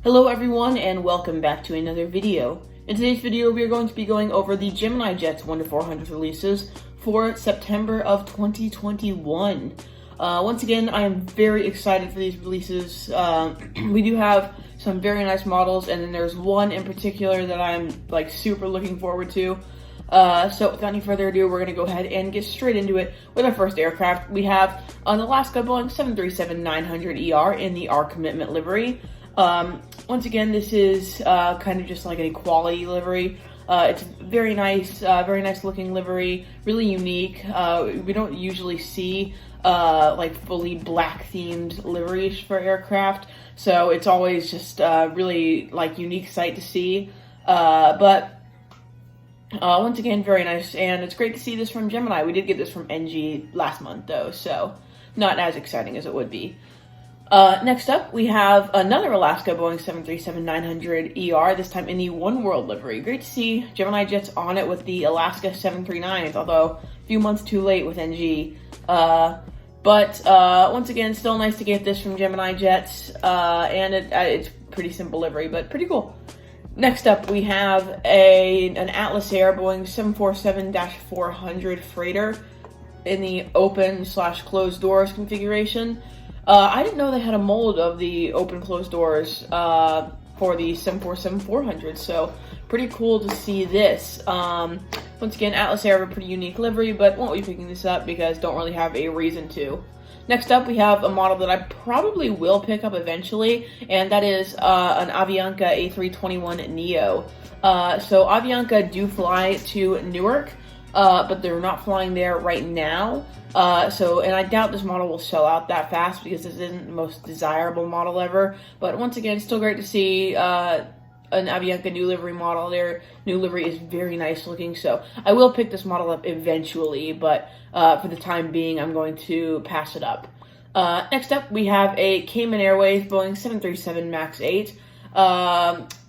Hello everyone and welcome back to another video. In today's video we are going to be going over the Gemini Jets 1-400 releases for September of 2021. Once again, I am very excited for these releases. We do have some very nice models, and then there's one in particular that I'm super looking forward to. So without any further ado, we're going to go ahead and get straight into it with our first aircraft. We have an Alaska Boeing 737-900ER in the R Commitment livery. Once again, this is kind of just like an equality livery. It's very nice looking livery, really unique. We don't usually see fully black themed liveries for aircraft, so it's always just really unique sight to see. But once again, very nice, and it's great to see this from Gemini. We did get this from NG last month though, so not as exciting as it would be. Next up, we have another Alaska Boeing 737-900ER, this time in the One World livery. Great to see Gemini Jets on it with the Alaska 739s, although a few months too late with NG. But once again, still nice to get this from Gemini Jets, and it's pretty simple livery, but pretty cool. Next up, we have an Atlas Air Boeing 747-400 freighter in the open/closed doors configuration. I didn't know they had a mold of the open-closed doors for the 747-400, so pretty cool to see this. Once again, Atlas Air have a pretty unique livery, but won't be picking this up because don't really have a reason to. Next up, we have a model that I probably will pick up eventually, and that is an Avianca A321neo. So Avianca do fly to Newark, but they're not flying there right now. And I doubt this model will sell out that fast because this isn't the most desirable model ever. But once again, still great to see an Avianca new livery model. Their new livery is very nice looking, so I will pick this model up eventually, but for the time being, I'm going to pass it up. Next up, we have a Cayman Airways Boeing 737 MAX 8.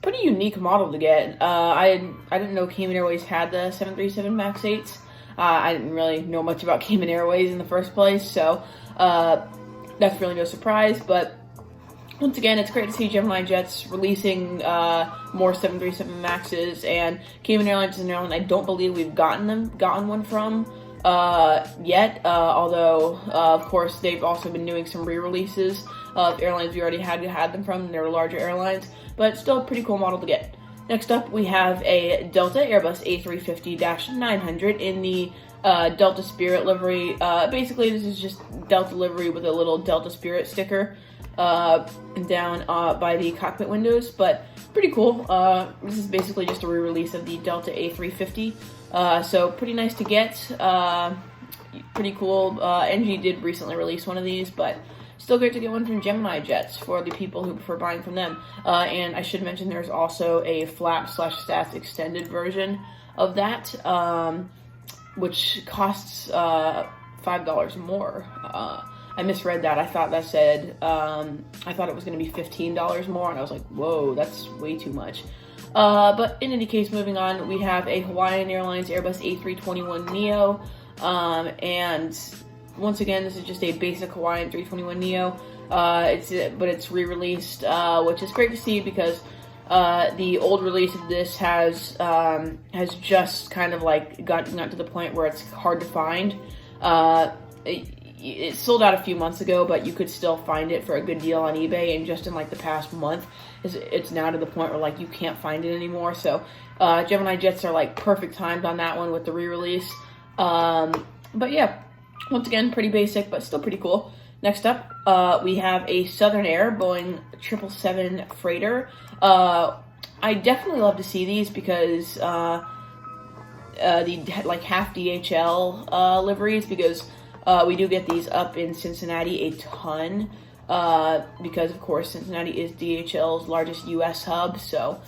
Pretty unique model to get. I didn't know Cayman Airways had the 737 MAX 8s. I didn't really know much about Cayman Airways in the first place, so that's really no surprise. But once again, it's great to see Gemini Jets releasing more 737 MAXs, and Cayman Airlines is an airline I don't believe we've gotten one from yet. Although, of course, they've also been doing some re-releases of airlines we already had them from. They're larger airlines, but still a pretty cool model to get. Next up, we have a Delta Airbus A350-900 in the Delta Spirit livery. Basically, this is just Delta livery with a little Delta Spirit sticker down by the cockpit windows, but pretty cool. This is basically just a re-release of the Delta A350, so pretty nice to get. Pretty cool. NG did recently release one of these, but still great to get one from Gemini Jets for the people who prefer buying from them. And I should mention there's also a flap/stats extended version of that, which costs $5 more. I misread that. I thought that said, I thought it was going to be $15 more, and I was like, whoa, that's way too much. But in any case, moving on, we have a Hawaiian Airlines Airbus A321neo, and once again, this is just a basic Hawaiian 321neo. But it's re-released, which is great to see because the old release of this has just kind of gotten to the point where it's hard to find. It sold out a few months ago, but you could still find it for a good deal on eBay. And just in the past month, it's now to the point where you can't find it anymore. So Gemini Jets are perfect timed on that one with the re-release. But yeah. Once again, pretty basic, but still pretty cool. Next up, we have a Southern Air Boeing 777 freighter. I definitely love to see these because the half DHL liveries, because we do get these up in Cincinnati a ton, because of course Cincinnati is DHL's largest U.S. hub. So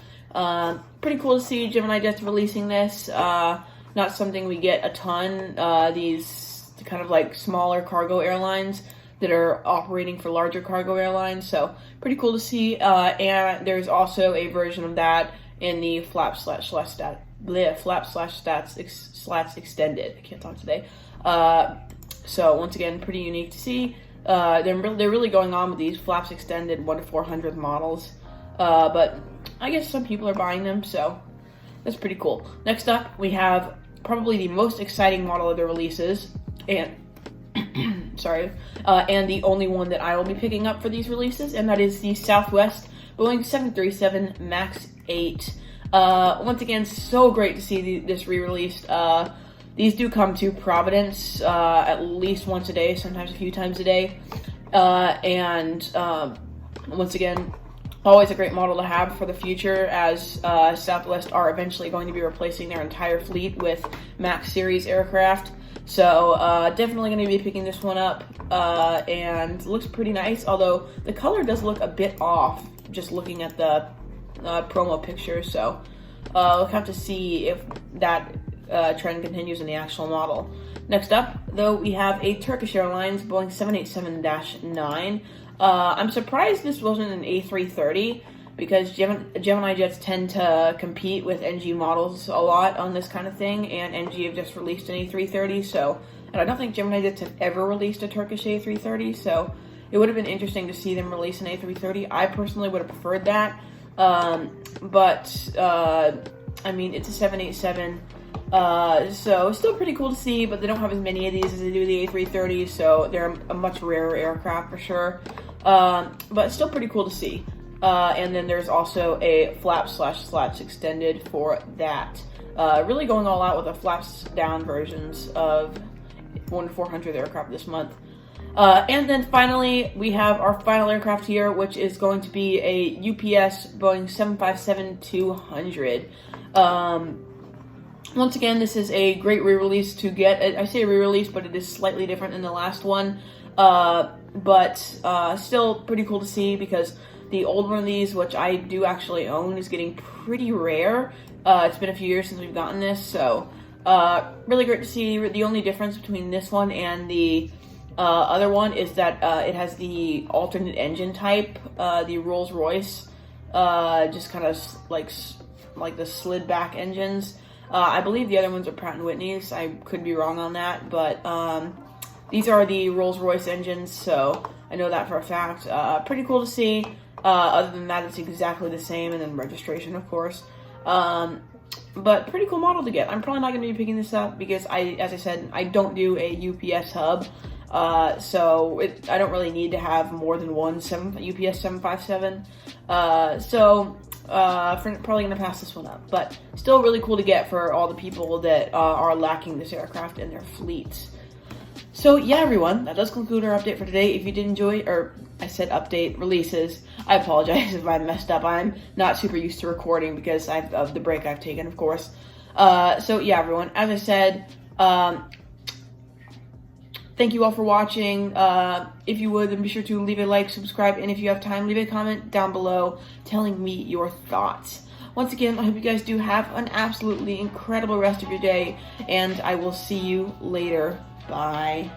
pretty cool to see Gemini Jets releasing this. Not something we get a ton. These kind of smaller cargo airlines that are operating for larger cargo airlines, so pretty cool to see. And there's also a version of that in the flap/stats extended. I can't talk today. So once again, pretty unique to see. They're really going on with these flaps extended 1-400 models. but I guess some people are buying them, so that's pretty cool. Next up, we have probably the most exciting model of the releases, and sorry, and the only one that I will be picking up for these releases, and that is the Southwest Boeing 737 MAX 8. Once again, so great to see this re-released. These do come to Providence at least once a day, sometimes a few times a day, and once again, always a great model to have for the future, as Southwest are eventually going to be replacing their entire fleet with MAX series aircraft. So definitely going to be picking this one up, and it looks pretty nice, although the color does look a bit off just looking at the promo pictures. So we'll have to see if that trend continues in the actual model. Next up, though, we have a Turkish Airlines Boeing 787-9. I'm surprised this wasn't an A330, because Gemini jets tend to compete with NG models a lot on this kind of thing, and NG have just released an A330, so, and I don't think Gemini jets have ever released a Turkish A330, so it would have been interesting to see them release an A330. I personally would have preferred that, but I mean, it's a 787, so it's still pretty cool to see, but they don't have as many of these as they do the A330, so they're a much rarer aircraft for sure, but still pretty cool to see. And then there's also a flap/slats extended for that. Really going all out with the flaps down versions of 1-400 aircraft this month. And then finally, we have our final aircraft here, which is going to be a UPS Boeing 757-200. Once again, this is a great re-release to get. I say re-release, but it is slightly different than the last one. But still pretty cool to see, because the old one of these, which I do actually own, is getting pretty rare. It's been a few years since we've gotten this, so really great to see. The only difference between this one and the other one is that it has the alternate engine type, the Rolls-Royce, just kind of like the slid back engines. I believe the other ones are Pratt & Whitney's. I could be wrong on that, but these are the Rolls-Royce engines, so I know that for a fact. Pretty cool to see. Other than that, it's exactly the same, and then registration, of course. But pretty cool model to get. I'm probably not going to be picking this up because, as I said, I don't do a UPS hub. So I don't really need to have more than one UPS 757. So probably going to pass this one up. But still really cool to get for all the people that are lacking this aircraft in their fleets. So yeah, everyone, that does conclude our update for today. If you did enjoy, or I said update releases, I apologize if I messed up. I'm not super used to recording because of the break I've taken, of course. So yeah, everyone, as I said, thank you all for watching. If you would, then be sure to leave a like, subscribe, and if you have time, leave a comment down below telling me your thoughts. Once again, I hope you guys do have an absolutely incredible rest of your day, and I will see you later. Bye.